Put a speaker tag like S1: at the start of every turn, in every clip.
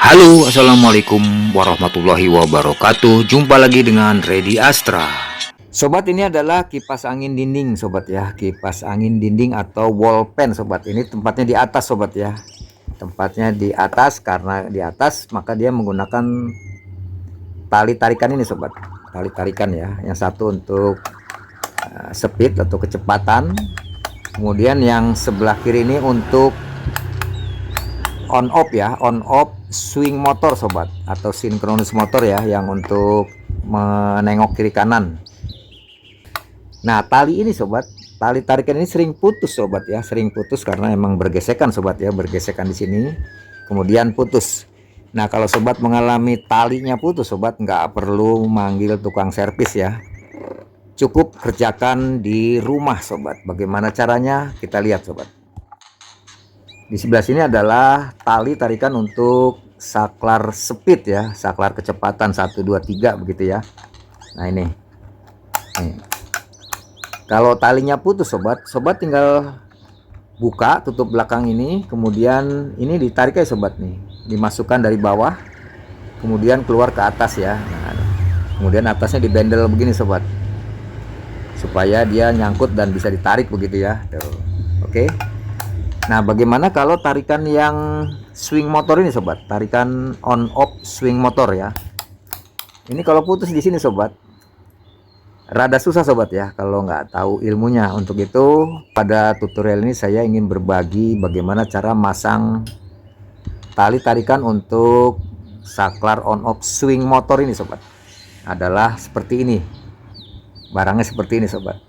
S1: Halo, assalamualaikum warahmatullahi wabarakatuh. Jumpa lagi dengan Redi Astra. Sobat, ini adalah kipas angin dinding, sobat ya. Kipas angin dinding atau wall fan, sobat. Ini tempatnya di atas, sobat ya. Tempatnya di atas, karena di atas maka dia menggunakan tali tarikan ini, sobat. Tali tarikan ya. Yang satu untuk speed atau kecepatan. Kemudian yang sebelah kiri ini untuk on off ya, on off swing motor, sobat, atau sinkronus motor ya, yang untuk menengok kiri kanan. Nah, tali ini, sobat, tali tarikan ini sering putus, sobat ya, sering putus karena emang bergesekan, sobat ya, bergesekan di sini kemudian putus. Nah, kalau sobat mengalami talinya putus, sobat, nggak perlu manggil tukang servis ya, cukup kerjakan di rumah, sobat. Bagaimana caranya? Kita lihat, sobat. Di sebelah sini adalah tali tarikan untuk saklar speed ya, saklar kecepatan 1 2 3 begitu ya. Nah, ini. Nih. Kalau talinya putus, sobat tinggal buka tutup belakang ini, kemudian ini ditarik ya, sobat nih. Dimasukkan dari bawah, kemudian keluar ke atas ya. Nah, kemudian atasnya dibendel begini, sobat. Supaya dia nyangkut dan bisa ditarik begitu ya. Tuh. Oke. Nah, bagaimana kalau tarikan yang swing motor ini, sobat? Tarikan on off swing motor ya. Ini kalau putus di sini, sobat, rada susah, sobat ya, kalau nggak tahu ilmunya. Untuk itu, pada tutorial ini saya ingin berbagi bagaimana cara masang tali tarikan untuk saklar on off swing motor ini, sobat. Adalah seperti ini. Barangnya seperti ini, sobat.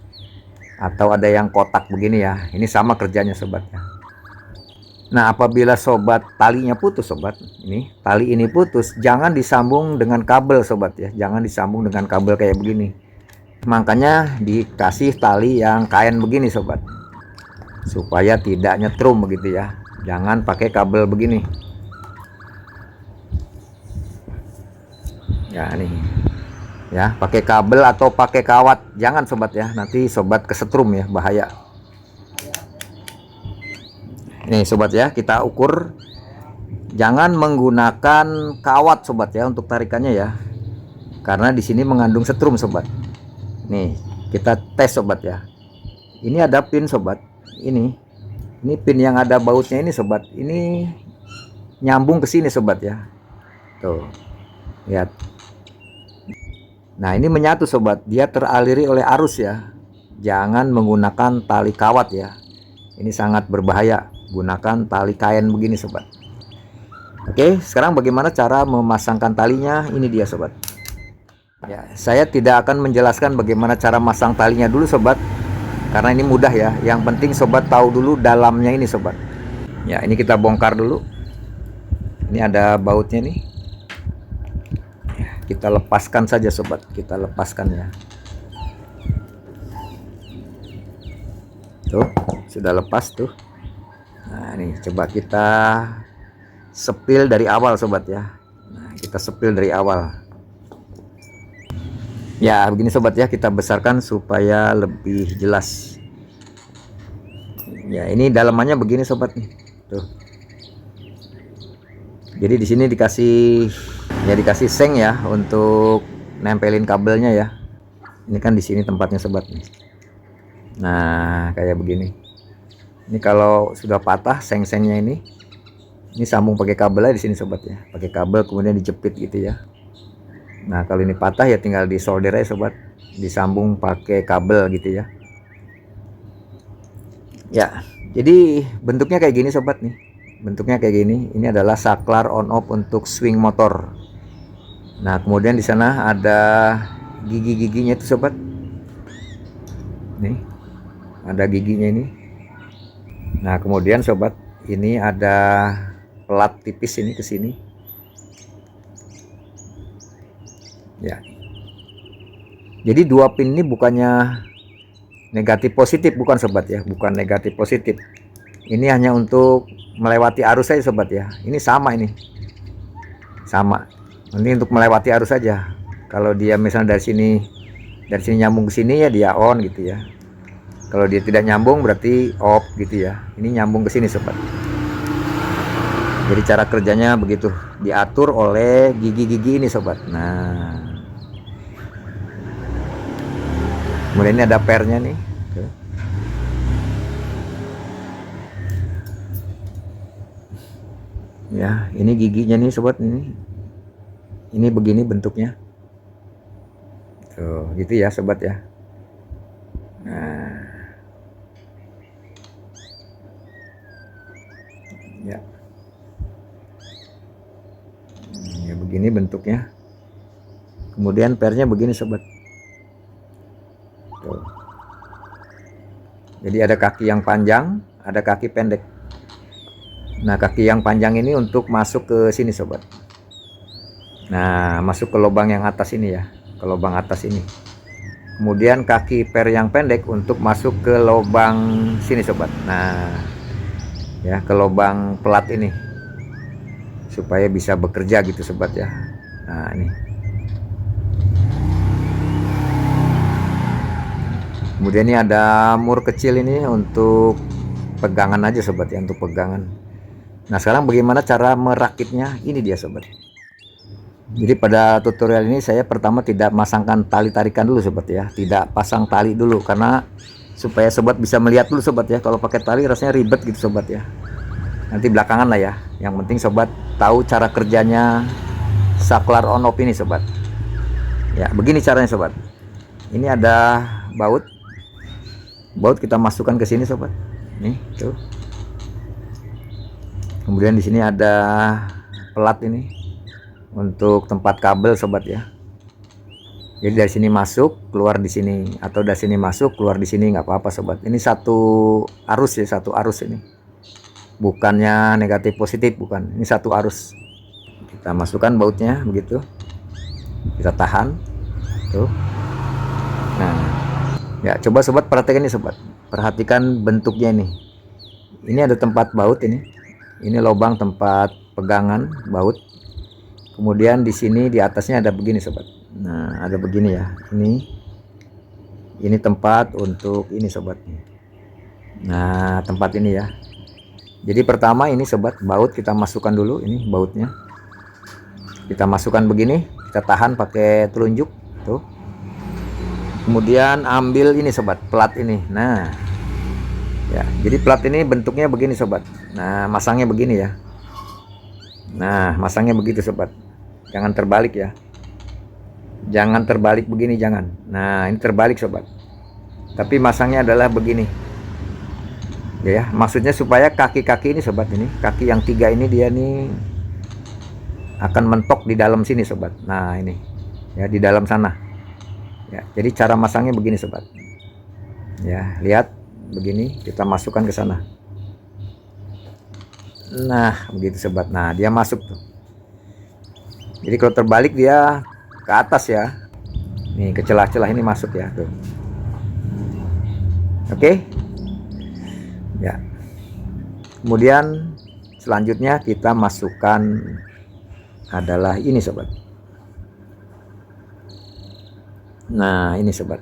S1: Atau ada yang kotak begini ya. Ini sama kerjanya, sobat ya. Nah, apabila sobat talinya putus, sobat, ini tali ini putus, jangan disambung dengan kabel, sobat ya, jangan disambung dengan kabel kayak begini. Makanya dikasih tali yang kain begini, sobat, supaya tidak nyetrum begitu ya. Jangan pakai kabel begini ya, nih ya, pakai kabel atau pakai kawat jangan, sobat ya, nanti sobat kesetrum ya, bahaya. Nih, sobat ya, kita ukur, jangan menggunakan kawat, sobat ya, untuk tarikannya ya, karena di sini mengandung setrum, sobat. Nih, kita tes, sobat ya. Ini ada pin, sobat. Ini pin yang ada bautnya ini, sobat. Ini nyambung ke sini, sobat ya. Tuh, lihat. Nah, ini menyatu, sobat. Dia teraliri oleh arus ya. Jangan menggunakan tali kawat ya. Ini sangat berbahaya. Gunakan tali kain begini, sobat. Oke, sekarang bagaimana cara memasangkan talinya? Ini dia, sobat ya. Saya tidak akan menjelaskan bagaimana cara masang talinya dulu, sobat, karena ini mudah ya. Yang penting sobat tahu dulu dalamnya ini, sobat ya. Ini kita bongkar dulu. Ini ada bautnya nih ya, kita lepaskan saja, sobat. Kita lepaskan ya. Tuh, sudah lepas tuh. Nah, ini coba kita sepil dari awal, sobat ya. Nah, kita sepil dari awal ya, begini, sobat ya. Kita besarkan supaya lebih jelas ya. Ini dalamannya begini, sobat nih, tuh. Jadi di sini dikasih seng ya untuk nempelin kabelnya ya. Ini kan di sini tempatnya, sobat nih. Nah, kayak begini. Ini kalau sudah patah seng-sengnya ini sambung pakai kabel aja di sini, sobat ya. Pakai kabel kemudian dijepit gitu ya. Nah, kalau ini patah ya tinggal disolder aja, sobat. Disambung pakai kabel gitu ya. Ya, jadi bentuknya kayak gini, sobat nih. Bentuknya kayak gini. Ini adalah saklar on off untuk swing motor. Nah, kemudian di sana ada gigi-giginya itu, sobat. Nih, ada giginya ini. Nah, kemudian, sobat, ini ada pelat tipis ini ke sini ya. Jadi dua pin ini bukannya negatif positif, bukan, sobat ya, bukan negatif positif. Ini hanya untuk melewati arus saja, sobat ya. Ini sama, ini sama, ini untuk melewati arus saja. Kalau dia misalnya dari sini nyambung ke sini ya, dia on gitu ya. Kalau dia tidak nyambung berarti off gitu ya. Ini nyambung ke sini, sobat. Jadi cara kerjanya begitu, diatur oleh gigi-gigi ini sobat. Nah, kemudian ini ada pernya nih. Ya, ini giginya nih sobat, ini begini bentuknya. Tuh, gitu ya sobat ya. Nah, ya. Ya begini bentuknya. Kemudian pernya begini sobat. Tuh. Jadi ada kaki yang panjang, ada kaki pendek. Nah, kaki yang panjang ini untuk masuk ke sini sobat. Nah, masuk ke lubang yang atas ini ya, ke lubang atas ini. Kemudian kaki per yang pendek untuk masuk ke lubang sini sobat. Nah, ya, ke lubang pelat ini supaya bisa bekerja gitu sobat ya. Nah, ini. Kemudian ini ada mur kecil ini untuk pegangan aja sobat ya, untuk pegangan. Nah, sekarang bagaimana cara merakitnya? Ini dia sobat. Jadi pada tutorial ini saya pertama tidak masangkan tali tarikan dulu sobat ya, tidak pasang tali dulu karena supaya sobat bisa melihat dulu sobat ya. Kalau pakai tali rasanya ribet gitu sobat ya. Nanti belakangan lah ya. Yang penting sobat tahu cara kerjanya saklar on off ini sobat. Ya, begini caranya sobat. Ini ada baut. Baut kita masukkan ke sini sobat. Nih, tuh. Kemudian di sini ada pelat ini untuk tempat kabel sobat ya. Jadi dari sini masuk keluar di sini, atau dari sini masuk keluar di sini, nggak apa-apa sobat. Ini satu arus ya, satu arus ini. Bukannya negatif positif, bukan. Ini satu arus. Kita masukkan bautnya begitu. Kita tahan. Tuh. Nah, ya coba sobat perhatikan ini sobat. Perhatikan bentuknya ini. Ini ada tempat baut ini. Ini lubang tempat pegangan baut. Kemudian di sini di atasnya ada begini sobat. Nah, ada begini ya. Ini tempat untuk ini sobat. Nah, tempat ini ya. Jadi pertama ini sobat, baut kita masukkan dulu, ini bautnya. Kita masukkan begini, kita tahan pakai telunjuk tuh. Kemudian ambil ini sobat, pelat ini. Nah, ya, jadi pelat ini bentuknya begini sobat. Nah, masangnya begini ya. Nah, masangnya begitu sobat. Jangan terbalik ya. Jangan terbalik begini, jangan. Nah, ini terbalik sobat. Tapi masangnya adalah begini. Ya, maksudnya supaya kaki-kaki ini sobat, ini kaki yang 3 ini dia nih akan mentok di dalam sini sobat. Nah, ini ya, di dalam sana. Ya, jadi cara masangnya begini sobat. Ya, lihat begini, kita masukkan ke sana. Nah, begitu sobat. Nah, dia masuk tuh. Jadi kalau terbalik dia ke atas ya. Nih, ke celah-celah ini masuk ya tuh. Oke. Ya. Kemudian selanjutnya kita masukkan adalah ini sobat. Nah, ini sobat.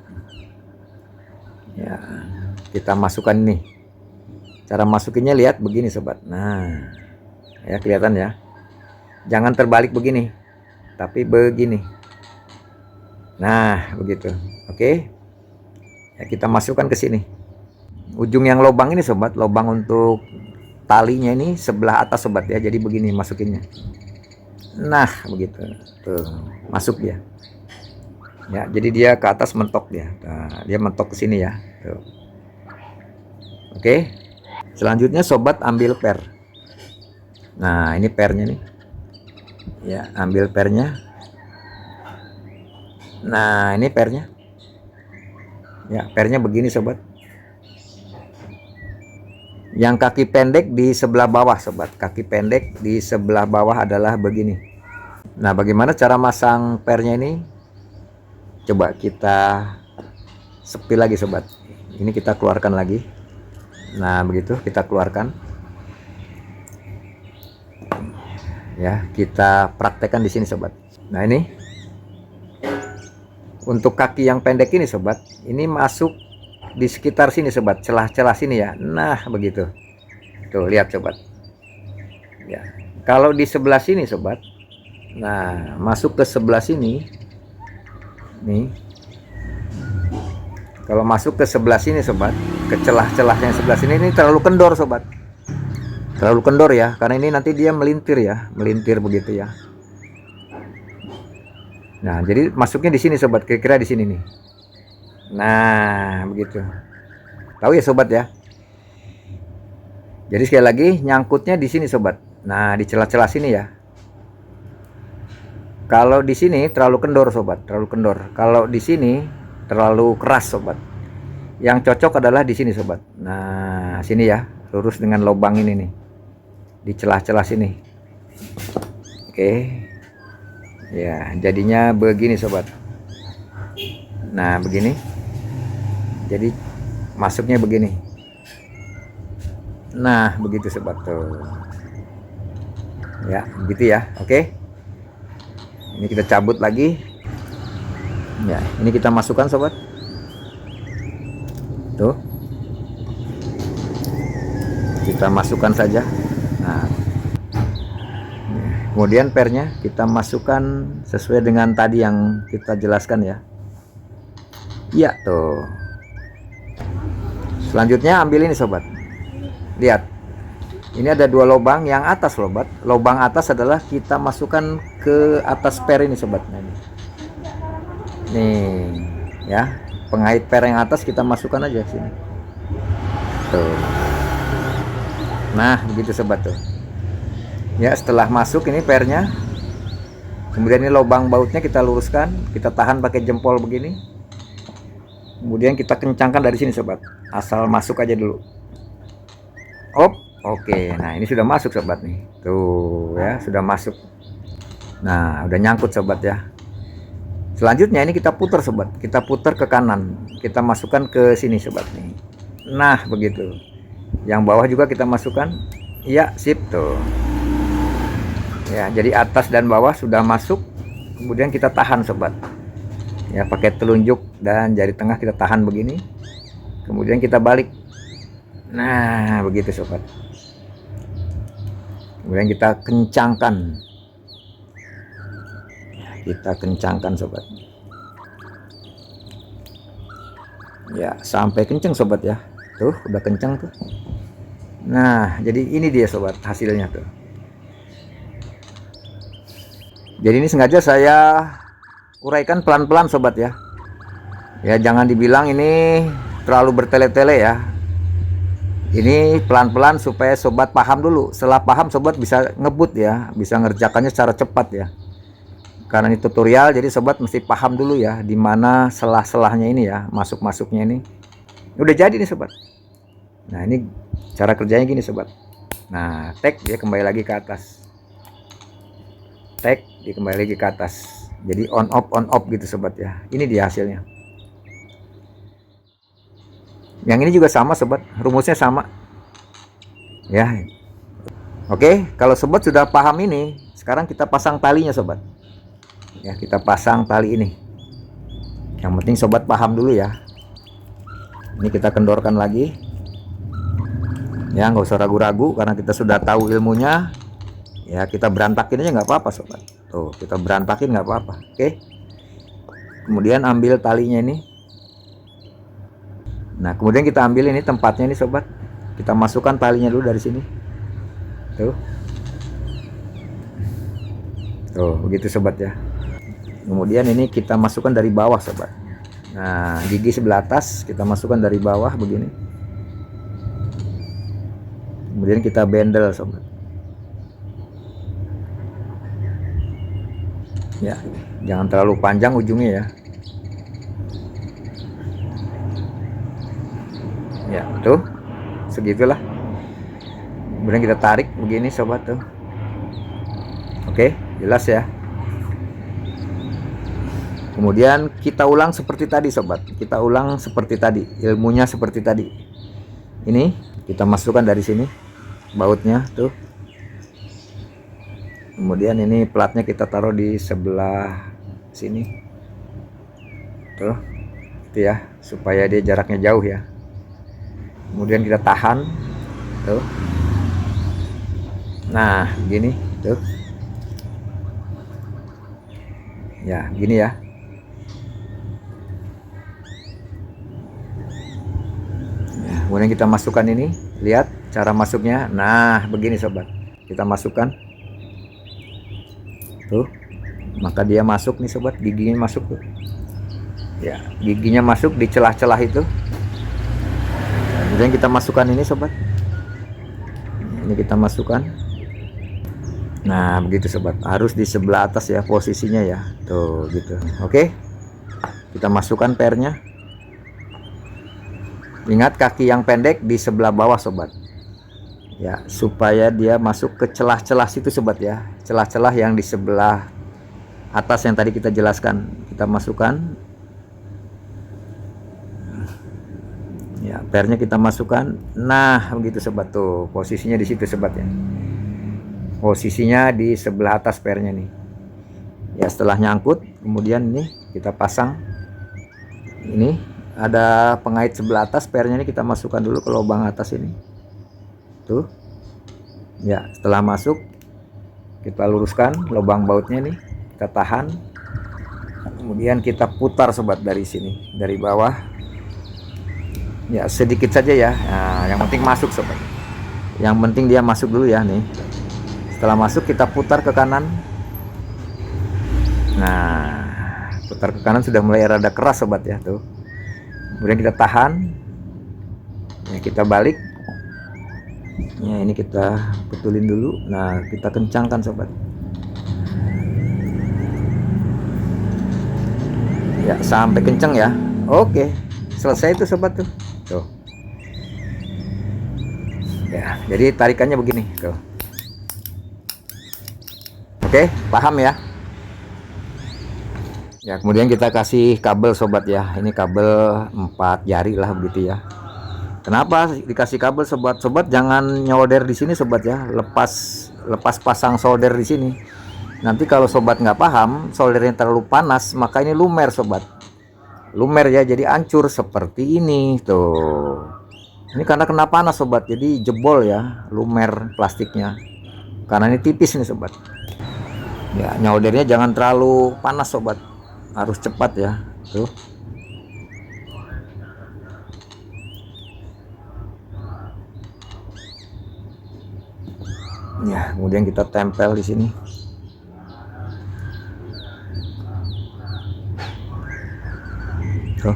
S1: Ya, kita masukkan ini. Cara masukinnya lihat begini sobat. Nah, ya kelihatan ya. Jangan terbalik begini, tapi begini. Nah, begitu. Oke. Ya, kita masukkan ke sini. Ujung yang lubang ini sobat, lubang untuk talinya ini sebelah atas sobat ya. Jadi begini masukinnya. Nah, begitu. Tuh, masuk dia. Ya, jadi dia ke atas mentok dia. Nah, dia mentok ke sini ya. Tuh. Oke. Selanjutnya sobat ambil per. Nah, ini pernya nih. Ya, ambil pernya. Nah, ini pernya. Ya, pernya begini sobat. Yang kaki pendek di sebelah bawah sobat. Kaki pendek di sebelah bawah adalah begini. Nah, bagaimana cara masang pernya ini? Coba kita sepil lagi sobat. Ini kita keluarkan lagi. Nah, begitu kita keluarkan. Ya, kita praktekkan di sini sobat. Nah, ini untuk kaki yang pendek ini sobat, ini masuk di sekitar sini sobat, celah-celah sini ya. Nah, begitu. Tuh, lihat sobat. Ya. Kalau di sebelah sini sobat, nah masuk ke sebelah sini nih, kalau masuk ke sebelah sini sobat, ke celah-celah yang sebelah sini, ini terlalu kendor sobat, terlalu kendor ya, karena ini nanti dia melintir ya, melintir begitu ya. Nah jadi masuknya di sini sobat, kira-kira di sini nih. Nah begitu, tahu ya sobat ya. Jadi sekali lagi nyangkutnya di sini sobat. Nah di celah-celah sini ya. Kalau di sini terlalu kendor sobat, terlalu kendor. Kalau di sini terlalu keras sobat. Yang cocok adalah di sini sobat. Nah sini ya, lurus dengan lubang ini nih, di celah-celah sini. Oke ya, jadinya begini sobat. Nah begini, jadi masuknya begini. Nah begitu sobat tuh ya, begitu ya. Oke, ini kita cabut lagi ya, ini kita masukkan sobat tuh, kita masukkan saja. Nah kemudian pernya kita masukkan sesuai dengan tadi yang kita jelaskan ya. Iya tuh. Selanjutnya ambil ini sobat, lihat ini ada dua lubang yang atas sobat. Lubang atas adalah kita masukkan ke atas per ini sobat. Nah, nih ya, pengait per yang atas kita masukkan aja sini tuh. Nah begitu sobat tuh ya. Setelah masuk ini pernya, kemudian ini lubang bautnya kita luruskan, kita tahan pakai jempol begini, kemudian kita kencangkan dari sini sobat, asal masuk aja dulu. Oke, nah ini sudah masuk sobat nih, tuh ya, sudah masuk. Nah udah nyangkut sobat ya. Selanjutnya ini kita putar sobat, kita putar ke kanan, kita masukkan ke sini sobat nih. Nah begitu, yang bawah juga kita masukkan ya, sip tuh ya. Jadi atas dan bawah sudah masuk, kemudian kita tahan sobat ya, pakai telunjuk dan jari tengah kita tahan begini, kemudian kita balik. Nah begitu sobat, kemudian kita kencangkan, kita kencangkan sobat ya, sampai kenceng sobat ya. Tuh udah kenceng tuh. Nah jadi ini dia sobat hasilnya tuh. Jadi ini sengaja saya uraikan pelan-pelan sobat ya. Ya jangan dibilang ini terlalu bertele-tele ya. Ini pelan-pelan supaya sobat paham dulu. Setelah paham sobat bisa ngebut ya, bisa ngerjakannya secara cepat ya. Karena ini tutorial, jadi sobat mesti paham dulu ya, dimana selah-selahnya ini ya, masuk-masuknya ini. Udah jadi nih sobat. Nah ini cara kerjanya gini sobat. Nah tek dia kembali lagi ke atas, tek dia kembali lagi ke atas. Jadi on off gitu sobat ya. Ini dia hasilnya. Yang ini juga sama sobat, rumusnya sama ya. Oke, kalau sobat sudah paham ini, sekarang kita pasang talinya sobat ya. Kita pasang tali ini, yang penting sobat paham dulu ya. Ini kita kendorkan lagi ya, nggak usah ragu-ragu karena kita sudah tahu ilmunya ya. Kita berantakin aja nggak apa-apa sobat, tuh kita berantakin nggak apa-apa. Oke, kemudian ambil talinya ini. Nah kemudian kita ambil ini tempatnya ini sobat, kita masukkan talinya dulu dari sini tuh, tuh begitu sobat ya. Kemudian ini kita masukkan dari bawah sobat. Nah gigi sebelah atas kita masukkan dari bawah begini, kemudian kita bendel sobat ya, jangan terlalu panjang ujungnya ya. Ya tuh segitulah, kemudian kita tarik begini sobat tuh. Oke jelas ya. Kemudian kita ulang seperti tadi sobat, kita ulang seperti tadi, ilmunya seperti tadi. Ini kita masukkan dari sini bautnya tuh, kemudian ini platnya kita taruh di sebelah sini tuh, itu ya, supaya dia jaraknya jauh ya. Kemudian kita tahan tuh. Nah gini Tuh. Ya, gini ya. Nah, kemudian kita masukkan ini, lihat cara masuknya. Nah, begini sobat. Kita masukkan. Tuh. Maka dia masuk nih sobat, giginya masuk tuh. Ya, giginya masuk di celah-celah itu. Kemudian kita masukkan ini sobat. Ini kita masukkan. Nah, begitu sobat. Harus di sebelah atas ya posisinya ya. Tuh, gitu. Oke. Kita masukkan pernya. Ingat kaki yang pendek di sebelah bawah sobat. Ya, supaya dia masuk ke celah-celah situ sobat ya. Celah-celah yang di sebelah atas yang tadi kita jelaskan. Kita masukkan. Ya, pernya kita masukkan. Nah, begitu sobat tuh. Posisinya di situ sobat ya. Posisinya di sebelah atas pernya nih. Ya, setelah nyangkut, kemudian ini kita pasang. Ini ada pengait sebelah atas, pernya ini kita masukkan dulu ke lubang atas ini. Tuh. Ya, setelah masuk kita luruskan lubang bautnya nih. Kita tahan. Kemudian kita putar sobat dari sini, dari bawah. Ya, sedikit saja ya. Nah, yang penting masuk sobat. Yang penting dia masuk dulu ya nih. Setelah masuk kita putar ke kanan. Nah, putar ke kanan sudah mulai rada keras sobat ya tuh. Kemudian kita tahan. Ya, kita balik. Ya, ini kita betulin dulu. Nah, kita kencangkan sobat. Ya, sampai kencang ya. Oke, selesai itu sobat tuh. Tuh. Ya, jadi tarikannya begini tuh. Oke, paham ya? Ya, kemudian kita kasih kabel sobat ya. Ini kabel 4 jari lah begitu ya. Kenapa dikasih kabel sobat? Sobat jangan nyolder di sini sobat ya. Lepas pasang solder di sini. Nanti kalau sobat nggak paham, soldernya terlalu panas, maka ini lumer sobat. Lumer ya, jadi hancur seperti ini tuh. Ini karena kena panas sobat, jadi jebol ya lumer plastiknya. Karena ini tipis nih sobat. Ya, nyoldernya jangan terlalu panas sobat, harus cepat ya. Tuh. Ya, kemudian kita tempel di sini. Tuh.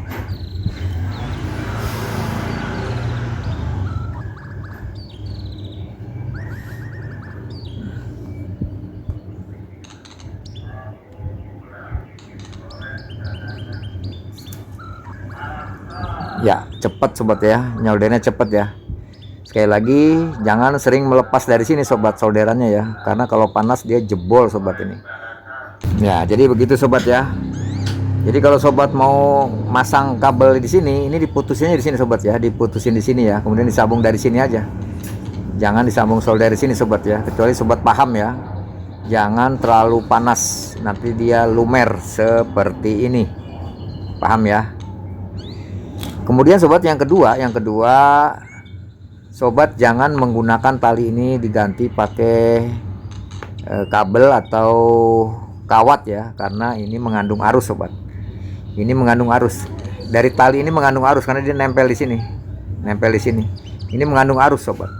S1: Ya, cepat sobat ya, nyoldernya cepat ya. Sekali lagi jangan sering melepas dari sini sobat solderannya ya, karena kalau panas dia jebol sobat ini. Ya, jadi begitu sobat ya. Jadi kalau sobat mau masang kabel di sini, ini diputusinnya di sini sobat ya, diputusin di sini ya, kemudian disambung dari sini aja. Jangan disambung solder di sini sobat ya, kecuali sobat paham ya. Jangan terlalu panas, nanti dia lumer seperti ini. Paham ya? Kemudian sobat yang kedua sobat jangan menggunakan tali ini diganti pakai kabel atau kawat ya, karena ini mengandung arus sobat. Ini mengandung arus. Dari tali ini mengandung arus karena dia nempel di sini. Nempel di sini. Ini mengandung arus sobat.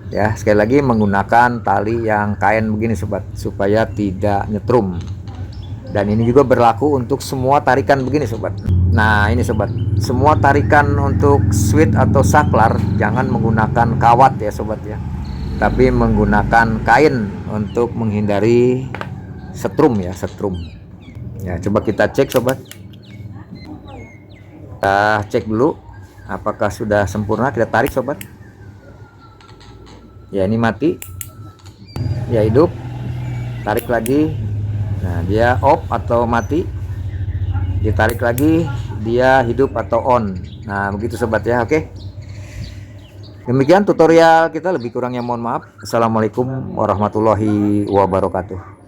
S1: Ya, sekali lagi menggunakan tali yang kain begini sobat, supaya tidak nyetrum. Dan ini juga berlaku untuk semua tarikan begini sobat. Nah, ini sobat, semua tarikan untuk switch atau saklar jangan menggunakan kawat ya sobat ya, tapi menggunakan kain untuk menghindari setrum ya, setrum. Ya, coba kita cek sobat. Kita cek dulu apakah sudah sempurna. Kita tarik sobat. Ya, ini mati. Ya, hidup. Tarik lagi. Nah, dia off atau mati. Ditarik lagi, dia hidup atau on. Nah, begitu sobat ya. Oke. Demikian tutorial kita, lebih kurangnya mohon maaf. Assalamualaikum warahmatullahi wabarakatuh.